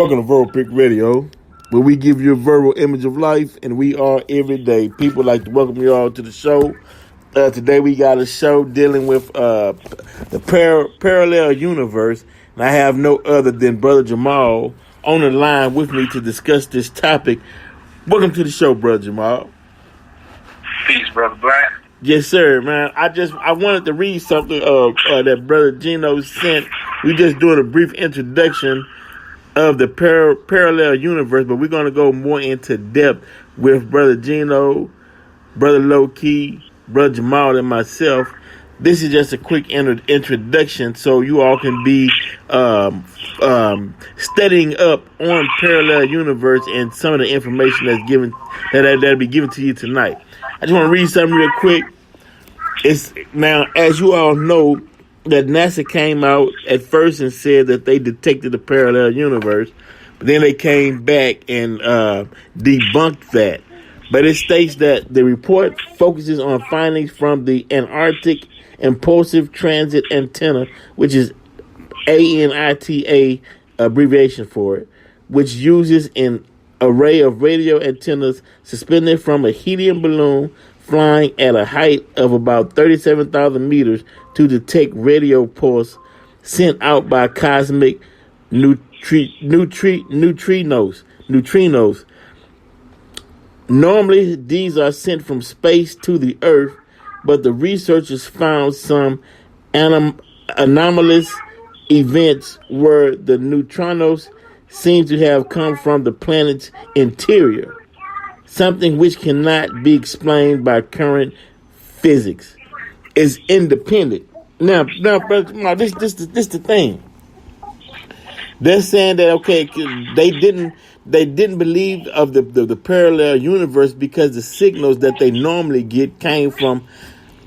Welcome to Verbal Pick Radio, where we give you a verbal image of life, and we are every day. People like to welcome you all to the show. Today we got a show dealing with the parallel universe, and I have no other than Bro.Jamal on the line with me to discuss this topic. Welcome to the show, Bro.Jamal. Peace, Brother Black. Yes, sir, man. I wanted to read something that Brother Gino sent. We just doing a brief introduction of the parallel universe, but we're going to go more into depth with Brother Gino, Brother Low Key, Brother Jamal, and myself. This is just a quick introduction, so you all can be studying up on parallel universe and some of the information that'll be given to you tonight. I just want to read something real quick. It's now, as you all know, that NASA came out at first and said that they detected a parallel universe, but then they came back and debunked that. But it states that the report focuses on findings from the Antarctic Impulsive Transit Antenna, which is ANITA abbreviation for it, which uses an array of radio antennas suspended from a helium balloon flying at a height of about 37,000 meters to detect radio pulse sent out by cosmic neutrinos. Normally, these are sent from space to the Earth, but the researchers found some anomalous events where the neutrinos seem to have come from the planet's interior, something which cannot be explained by current physics. Is independent. Now, this the thing. They're saying that they didn't believe of the parallel universe because the signals that they normally get came from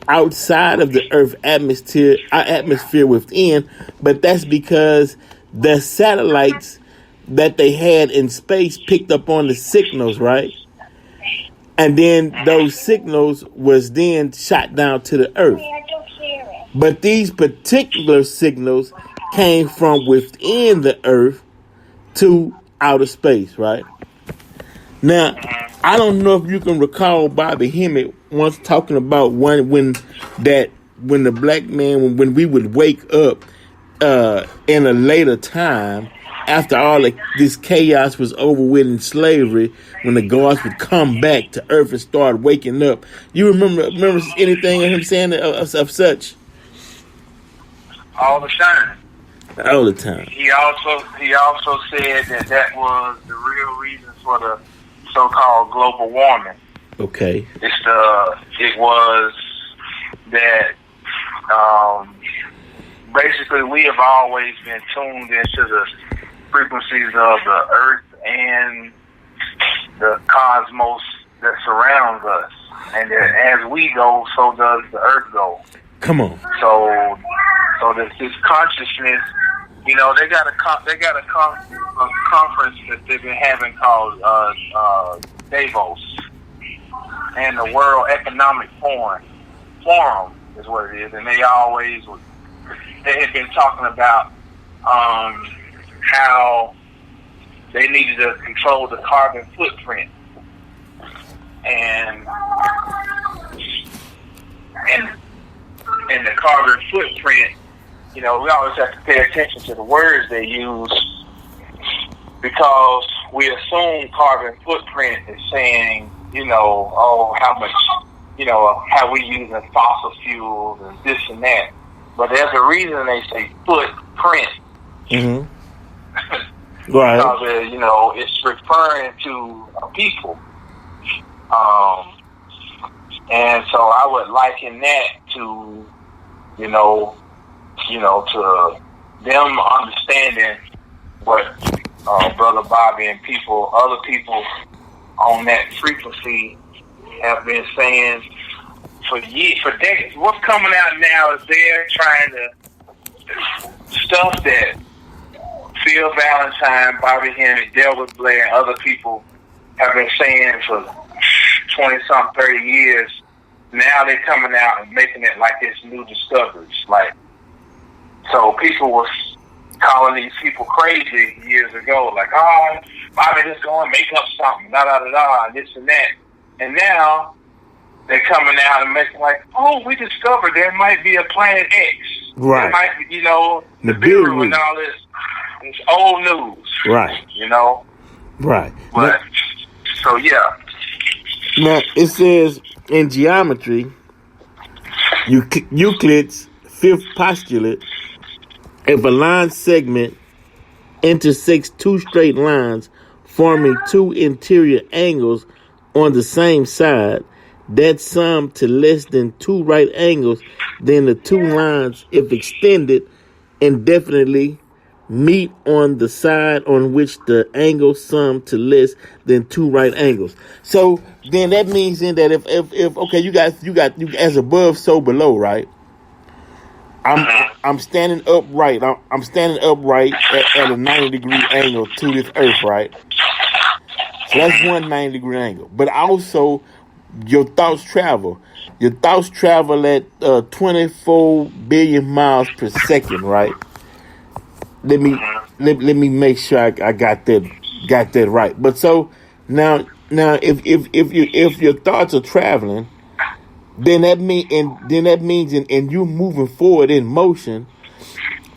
outside of the Earth atmosphere within, but that's because the satellites that they had in space picked up on the signals, right? And then those signals was then shot down to the Earth. But these particular signals came from within the Earth to outer space, right? Now, I don't know if you can recall Bobby Hemmett once talking about when the black man, when we would wake up in a later time, after all of this chaos was over with in slavery, when the gods would come back to Earth and start waking up. You remember anything of him saying of such? All the time. All the time. He also said that was the real reason for the so-called global warming. Okay. It was that basically we have always been tuned into the frequencies of the Earth and the cosmos that surrounds us, and that as we go, so does the Earth go. Come on. So this consciousness, they got a conference that they've been having called Davos, and the World Economic Forum is what it is, and they had been talking about how they needed to control the carbon footprint, and the carbon footprint, we always have to pay attention to the words they use, because we assume carbon footprint is saying, how much, how we using fossil fuels and this and that. But there's a reason they say footprint. Mm-hmm. Right. Because, it's referring to a people. And so I would liken that to, to them understanding what Brother Bobby and other people on that frequency have been saying for years, for decades. What's coming out now is they're trying to stuff that Phil Valentine, Bobby Hemmett, Delbert Blair, and other people have been saying for 20-something, 30 years. Now they're coming out and making it like it's new discoveries. So people was calling these people crazy years ago, like, oh, Bobby just going to make up something, da da da da, this and that. And now they're coming out and making like, oh, we discovered there might be a planet X. Right. There might be, you know, the Nibiru and all this. It's old news. Right. You know? Right. But, so yeah. Now, it says in geometry, Euclid's fifth postulate, if a line segment intersects two straight lines forming two interior angles on the same side, that sum to less than two right angles, then the two lines, if extended indefinitely, meet on the side on which the angle sum to less than two right angles. So then that means then that if okay, you got as above, so below, right? I'm standing upright. I'm standing upright at a 90-degree angle to this earth, right? So that's one 90-degree angle. But also, your thoughts travel. Your thoughts travel at 24 billion miles per second, right? Let me make sure I got that right. But so now if your thoughts are traveling, then that means and you moving forward in motion,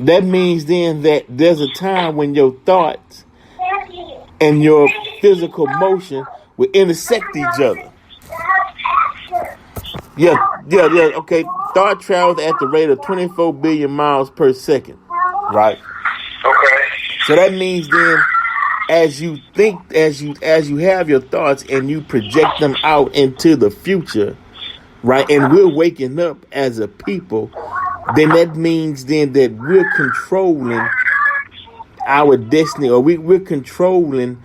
that means then that there's a time when your thoughts and your physical motion will intersect each other. Yeah, okay. Thought travels at the rate of 24 billion miles per second, right? Okay. So that means then, as you think, as you have your thoughts and you project them out into the future, right? And we're waking up as a people, then that means then that we're controlling our destiny, or we're controlling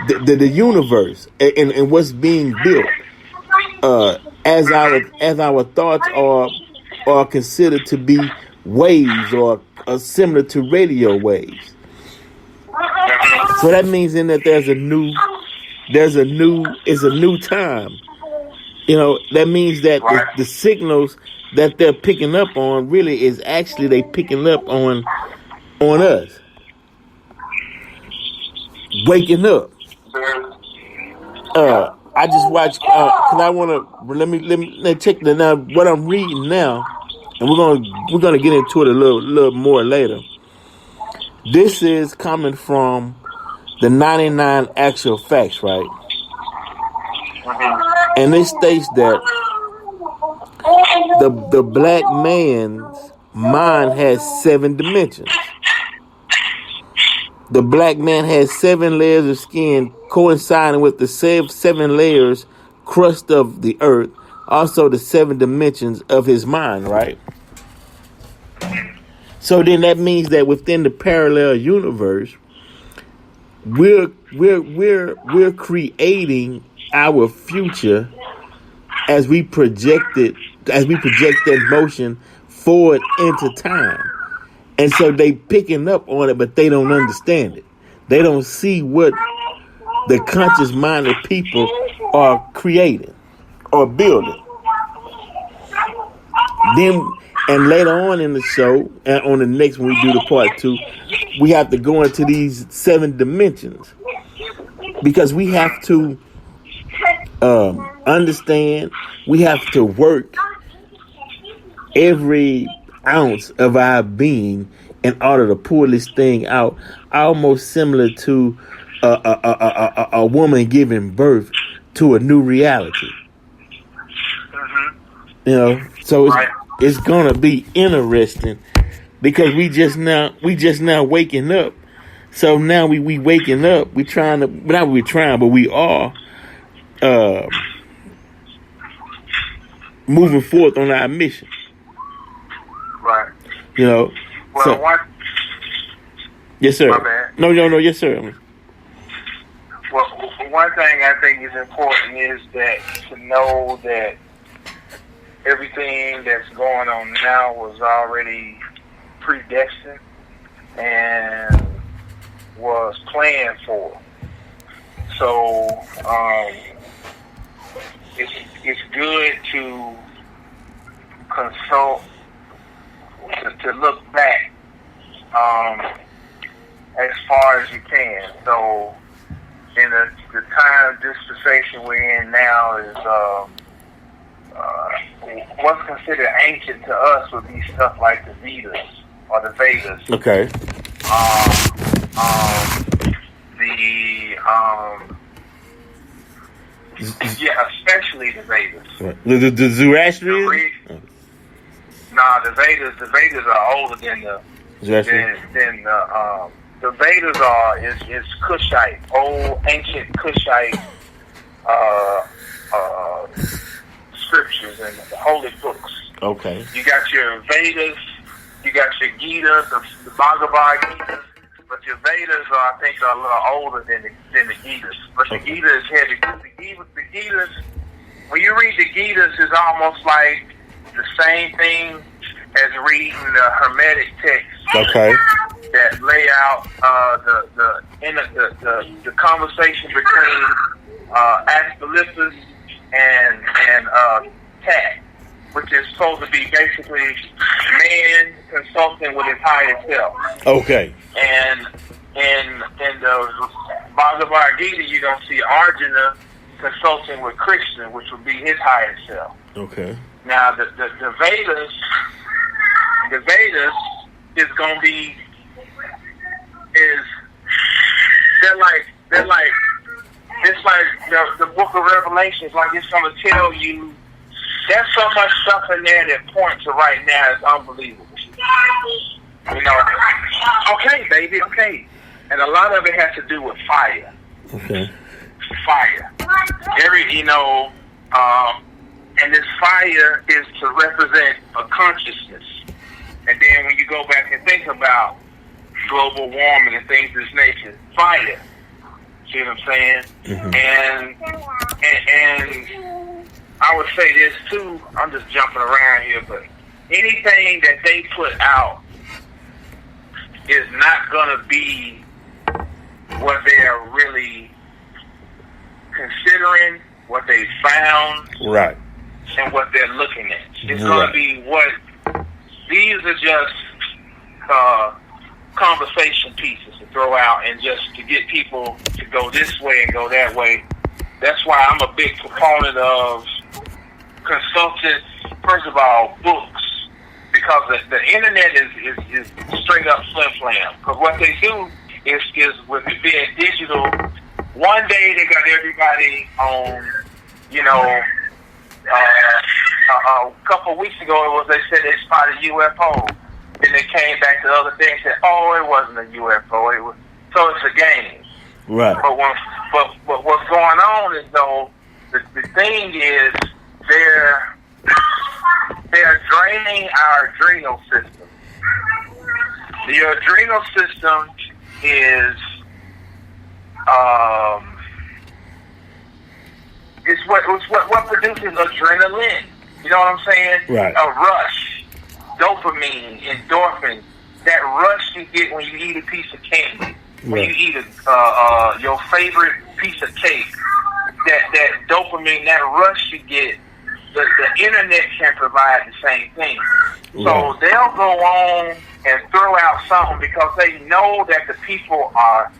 the universe and what's being built. As our thoughts are considered to be waves or similar to radio waves. So that means then that it's a new time. You know, that means that the signals that they're picking up on really is actually they picking up on us. Waking up. I just watched because I want to let me check now what I'm reading now, and we're gonna get into it a little more later. This is coming from the 99 Actual Facts, right? And it states that the black man's mind has 7 dimensions. The black man has 7 layers of skin coinciding with the 7 layers crust of the earth, also the 7 dimensions of his mind, right? So then that means that within the parallel universe, we're creating our future as we project that motion forward into time. And so they picking up on it, but they don't understand it. They don't see what the conscious minded people are creating or building. Then, and later on in the show, and on the next when we do the part 2, we have to go into these 7 dimensions because we have to understand. We have to work every ounce of our being in order to pull this thing out, almost similar to a woman giving birth to a new reality. You know, so it's gonna be interesting because we just now waking up. So now we waking up. We trying to, not we trying, but we are moving forth on our mission. Right. You know. Well, so, yes, sir. My bad. No, yes, sir. Well, one thing I think is important is that to know that everything that's going on now was already predestined and was planned for. So it's good to consult, to look back as far as you can. So in the time dispensation we're in now is what's considered ancient to us would be stuff like the Vedas or the Vedas. Okay. Especially the Vedas. The Zoroastrian? The Vedas are older than the the Vedas is Kushite, old ancient Kushite scriptures and the holy books. Okay. You got your Vedas, you got your Gita, the Bhagavad Gita, but your Vedas I think are a little older than the Gitas. But the Gita is heavy. The Gitas, when you read the Gitas, it's almost like the same thing as reading the Hermetic texts. Okay. That lay out the conversation between Asclepius and Cat, which is supposed to be basically man consulting with his higher self. Okay. And in the Bhagavad Gita, you're going to see Arjuna consulting with Krishna, which would be his higher self. Okay. Now, the Vedas is going to be, it's like the book of Revelation. It's like it's going to tell you, there's so much stuff in there that points to right now. It's unbelievable. You know, okay, baby, okay. And a lot of it has to do with fire. Okay. Fire. And this fire is to represent a consciousness. And then when you go back and think about global warming and things of this nature, fire. See what I'm saying? Mm-hmm. And I would say this too. I'm just jumping around here, but anything that they put out is not going to be what they are really considering, what they found, right, and what they're looking at. It's going to be what these are just conversation pieces to throw out and just to get people to go this way and go that way. That's why I'm a big proponent of consulting, first of all, books, because the internet is straight up flim-flam. Because what they do is with it being digital, one day they got everybody on, a couple of weeks ago they said they spotted UFO. Then they came back the other day and said, "Oh, it wasn't a UFO. So it's a game." Right. But what's going on is though the thing is they're draining our adrenal system. The adrenal system is it's what produces adrenaline. You know what I'm saying? Right. A rush, dopamine, endorphins. That rush you get when you eat a piece of candy, right, when you eat your favorite piece of cake. That dopamine, that rush you get. The internet can provide the same thing. Right. So they'll go on and throw out something because they know that the people are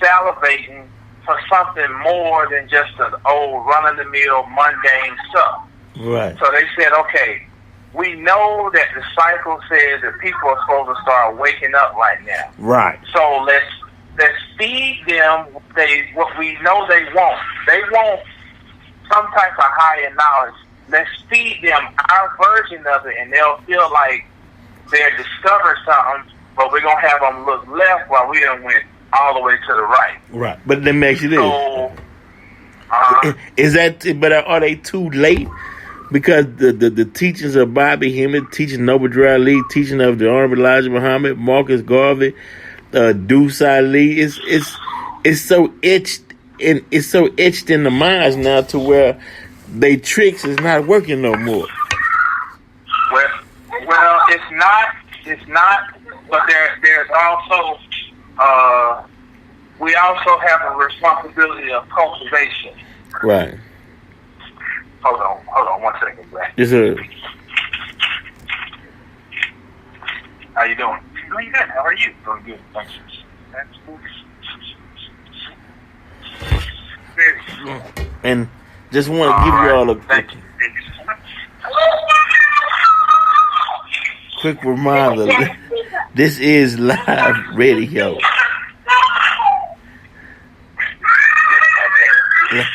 salivating for something more than just an old run-of-the-mill mundane stuff. Right. So they said, okay, we know that the cycle says that people are supposed to start waking up right now. Right. So let's feed them what we know they want. They want some type of higher knowledge. Let's feed them our version of it, and they'll feel like they're discovering something, but we're going to have them look left while we done went all the way to the right. Right. But let me ask you this. So, but are they too late? Because the teachings of Bobby Hemmett, teaching Noble Dry Lee, teaching of the Honorable Elijah Muhammad, Marcus Garvey, Deuce Ali, it's so etched in the minds now to where they tricks is not working no more. Well, it's not, but there's also we also have a responsibility of cultivation. Right. Hold on 1 second, Brad. Yes, sir. How you doing? Doing good. How are you? Doing good. Thanks. And just want to give you all a quick reminder. This is live radio. Okay,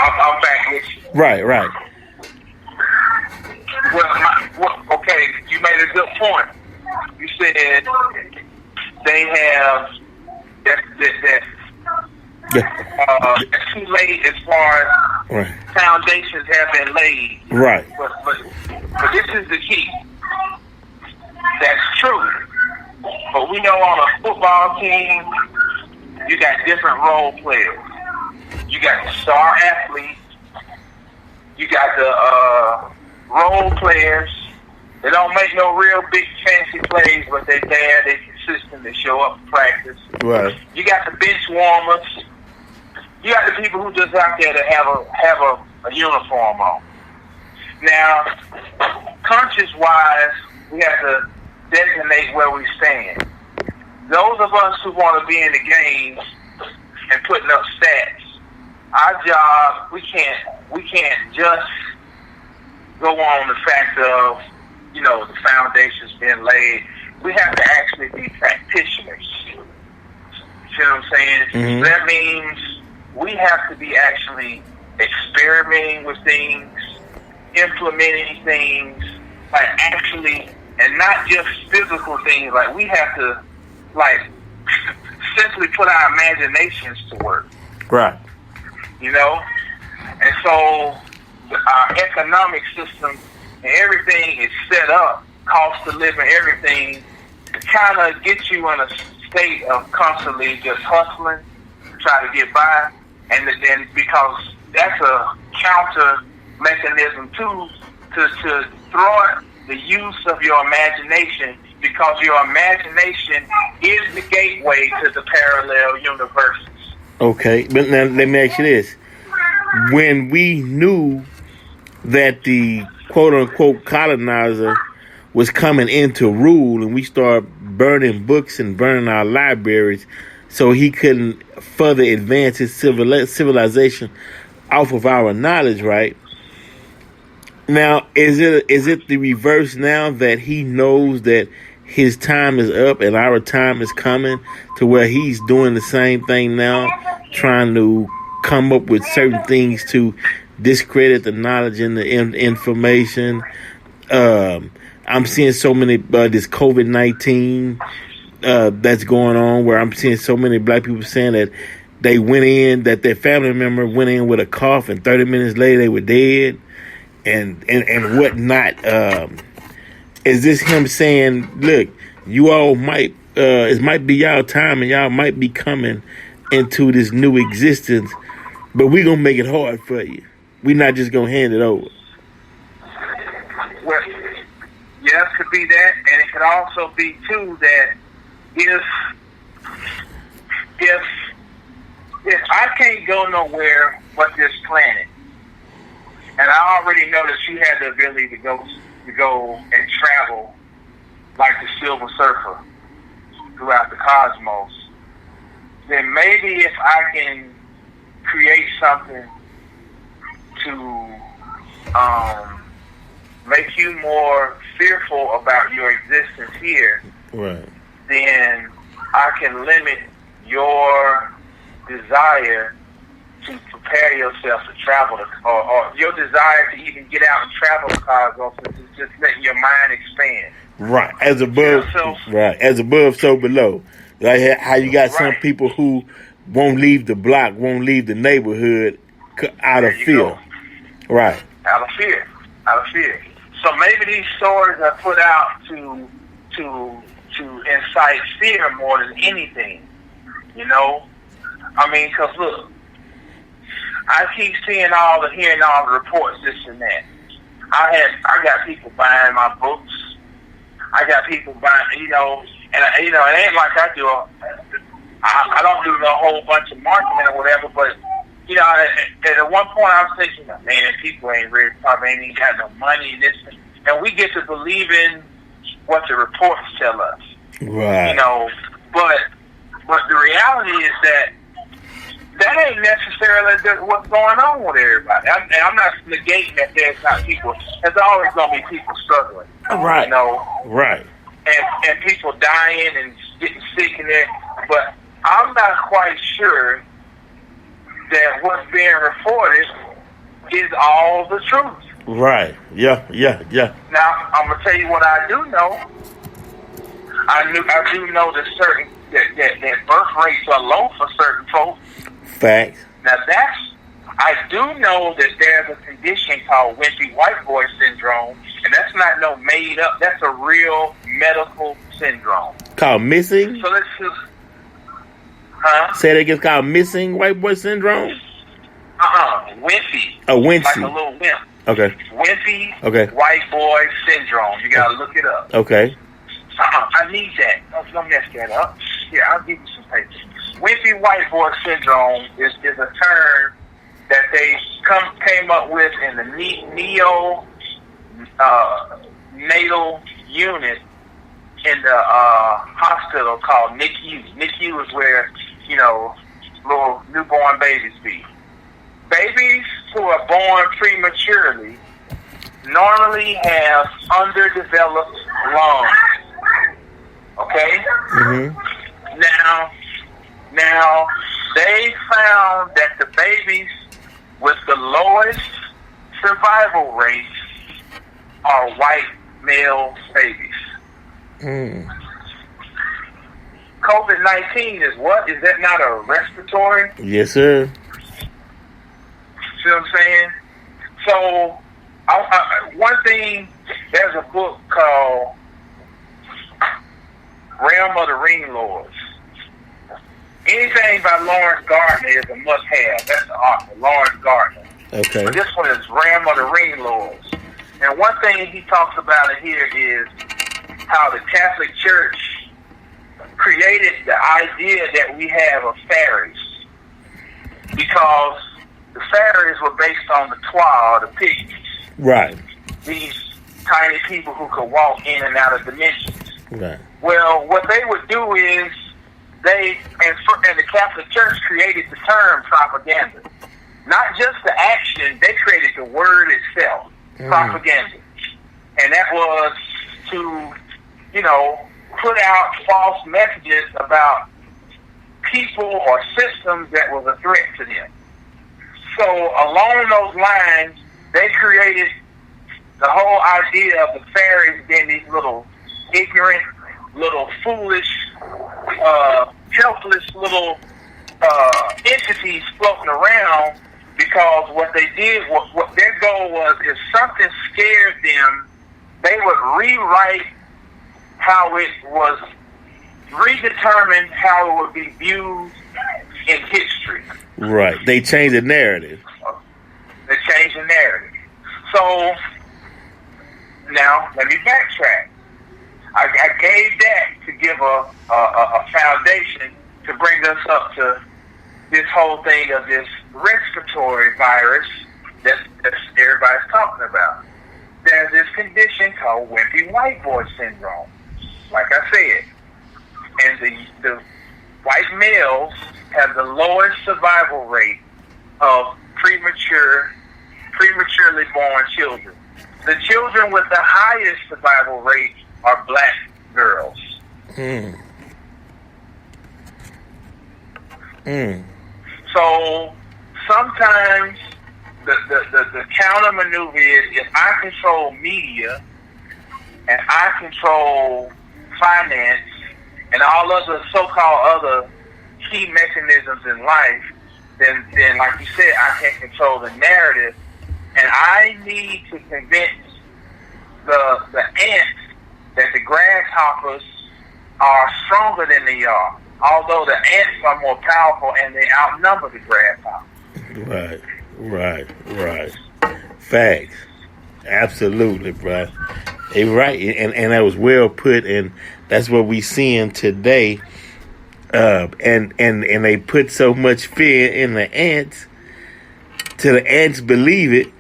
I'm back with you. Right. Okay, you made a good point. You said they have it's too late as far as foundations have been laid. Right. But this is the key. That's true. But we know on a football team, you got different role players. You got the star athletes. You got the role players. They don't make no real big fancy plays, but they're there. They're consistent. They show up to practice. Right. You got the bench warmers. You got the people who just out there to have a uniform on. Now, conscious-wise, we have to designate where we stand. Those of us who want to be in the games and putting up stats, our job, we can't just go on the fact of, the foundations being laid. We have to actually be practitioners. See what I'm saying? Mm-hmm. That means we have to be actually experimenting with things, implementing things, like actually, and not just physical things. Like we have to, simply put our imaginations to work. Right. And so our economic system and everything is set up, cost of living, everything, to kind of get you in a state of constantly just hustling, try to get by, and then because that's a counter mechanism too to thwart the use of your imagination, because your imagination is the gateway to the parallel universes. Okay, but now let me ask you this. When we knew that the quote-unquote colonizer was coming into rule and we started burning books and burning our libraries so he couldn't further advance his civilization off of our knowledge, right? Now, is it the reverse now that he knows that his time is up and our time is coming, to where he's doing the same thing now, trying to come up with certain things to discredit the knowledge and the information? I'm seeing so many, this COVID-19 that's going on, where I'm seeing so many black people saying that they went in, that their family member went in with a cough and 30 minutes later they were dead and whatnot. Is this him saying, look, you all might, it might be y'all time and y'all might be coming into this new existence, but we're going to make it hard for you. We're not just going to hand it over. Well, yes, could be that, and it could also be, too, that if I can't go nowhere but this planet, and I already know that you had the ability to go and travel like the Silver Surfer throughout the cosmos, then maybe if I can create something to make you more fearful about your existence here, right, then I can limit your desire to prepare yourself to travel, or your desire to even get out and travel the cosmos, and just letting your mind expand. Right, as above, as above, so below. Like how you got some people who won't leave the block, won't leave the neighborhood out of fear. Right. Out of fear. So maybe these stories are put out to incite fear more than anything. I mean, because look, I keep hearing all the reports, this and that. I got people buying my books. I got people buying, and it ain't like I do. I don't do a whole bunch of marketing or whatever, but at one point I was thinking, man, people ain't really probably ain't even got no money and this, and we get to believing what the reports tell us. Right. You know, but the reality is that ain't necessarily what's going on with everybody. I'm not negating that there's not people. There's always going to be people struggling. Right. You know. Right. And people dying and getting sick in there. But I'm not quite sure that what's being reported is all the truth. Right. Yeah. Now, I'm going to tell you what I do know. I do know that birth rates are low for certain folks. Facts. Now I do know that there's a condition called wimpy white boy syndrome, and that's not no made up. That's a real medical syndrome. Called missing? So let's just, Say it again. Called missing white boy syndrome? Wimpy. Oh, wimpy. Like a little wimp. Okay. Wimpy Okay. white boy syndrome. You gotta look it up. Okay. I need that. Don't mess that up. Yeah, I'll give you some papers. Wimpy white boy syndrome is a term that they came up with in the natal unit in the hospital called NICU. NICU is where, you know, little newborn babies be. Babies who are born prematurely normally have underdeveloped lungs. Okay? Mm-hmm. Now, they found that the babies with the lowest survival rates are white male babies. Mm. COVID-19 is what? Is that not a respiratory? Yes, sir. See what I'm saying? So, one thing, there's a book called Realm of the Ring Lords. Anything by Lawrence Gardner is a must-have. That's the author, Lawrence Gardner. Okay. But this one is Realm of the Ring Lords. And one thing he talks about in here is how the Catholic Church created the idea that we have of fairies. Because the fairies were based on the Twa, or the pygmies. Right. These tiny people who could walk in and out of dimensions. Right. Well, what they would do is and the Catholic Church created the term propaganda. Not just the action, they created the word itself, propaganda. And that was to, you know, put out false messages about people or systems that was a threat to them. So along those lines, they created the whole idea of the fairies being these little ignorant, little foolish, helpless little entities floating around, because what they did, what their goal was, if something scared them, they would rewrite how it was, redetermine how it would be viewed in history. Right. They changed the narrative. They changed the narrative. So, now, let me backtrack. I gave that to give a foundation to bring us up to this whole thing of this respiratory virus that everybody's talking about. There's this condition called wimpy white boy syndrome, like I said. And the white males have the lowest survival rate of prematurely born children. The children with the highest survival rate are black girls. So sometimes the counter maneuver is, if I control media and I control finance and all other so-called other key mechanisms in life, then like you said, I can control the narrative, and I need to convince the ants that the grasshoppers are stronger than they are, although the ants are more powerful and they outnumber the grasshoppers. Right. Facts. Absolutely, bro. You're right, and that was well put, and that's what we seeing today. And they put so much fear in the ants till the ants believe it.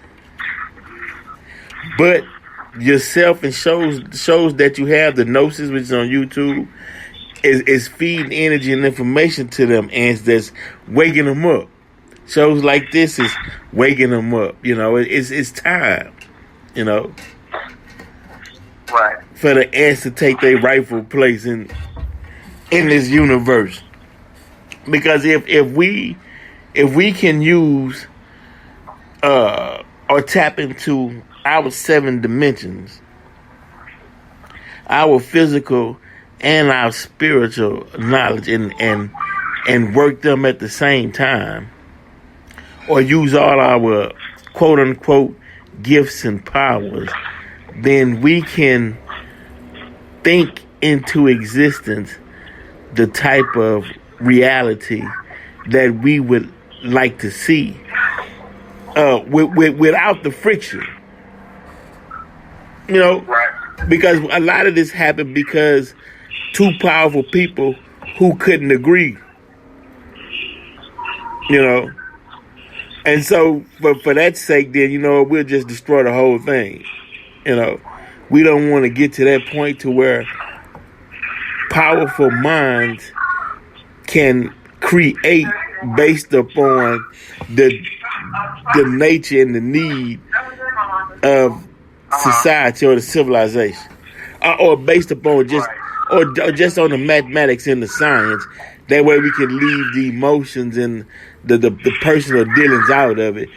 But yourself and shows that you have the Gnosis, which is on YouTube, is feeding energy and information to them, and that's waking them up. Shows like this is waking them up. It's time. Right. For the ants to take their rightful place in this universe. Because if we can use or tap into our 7 dimensions, our physical and our spiritual knowledge, and work them at the same time, or use all our quote unquote gifts and powers, then we can think into existence the type of reality that we would like to see, without the friction. Because a lot of this happened because two powerful people who couldn't agree. And so for that sake, then we'll just destroy the whole thing. We don't want to get to that point to where powerful minds can create based upon the nature and the need of society or the civilization, or based upon just on the mathematics and the science. That way we can leave the emotions and the personal dealings out of it,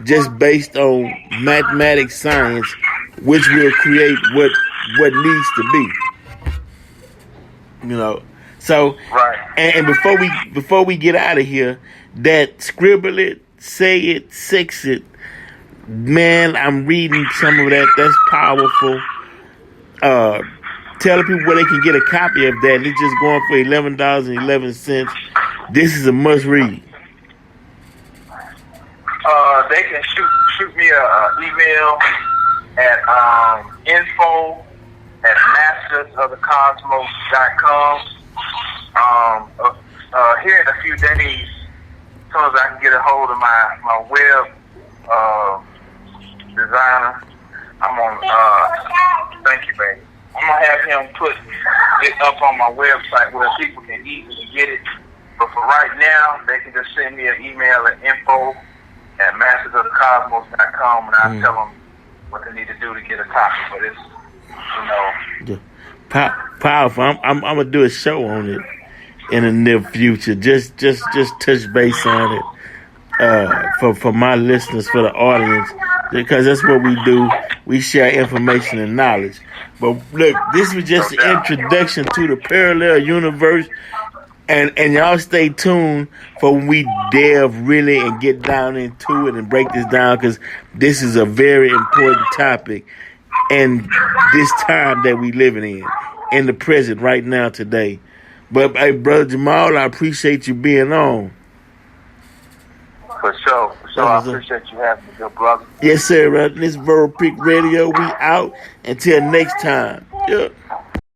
just based on mathematics, science, which will create what needs to be. So and before we get out of here, that scribble it, say it, sex it, man, I'm reading some of that. That's powerful. Tell people where they can get a copy of that. It's just going for $11.11. This is a must read. They can shoot me a email at info@mastersofthecosmos.com. Here in a few days, as soon as I can get a hold of my web designer, I'm on. Thank you, baby. I'm gonna have him put it up on my website where people can easily get it. But for right now, they can just send me an email at info@mastersofthecosmos.com, and I'll tell them what they need to do to get a copy for this. Powerful. I'm gonna do a show on it in the near future. Just touch base on it for my listeners, for the audience, because that's what we do. We share information and knowledge. But look, this was just an introduction to the parallel universe, and y'all stay tuned for when we delve really and get down into it and break this down, because this is a very important topic and this time that we living in the present right now today. But hey, Brother Jamal, I appreciate you being on. For sure. I appreciate you having me, good brother. Yes, sir. This is Verbal Peak Radio. We out. Until next time. Yeah.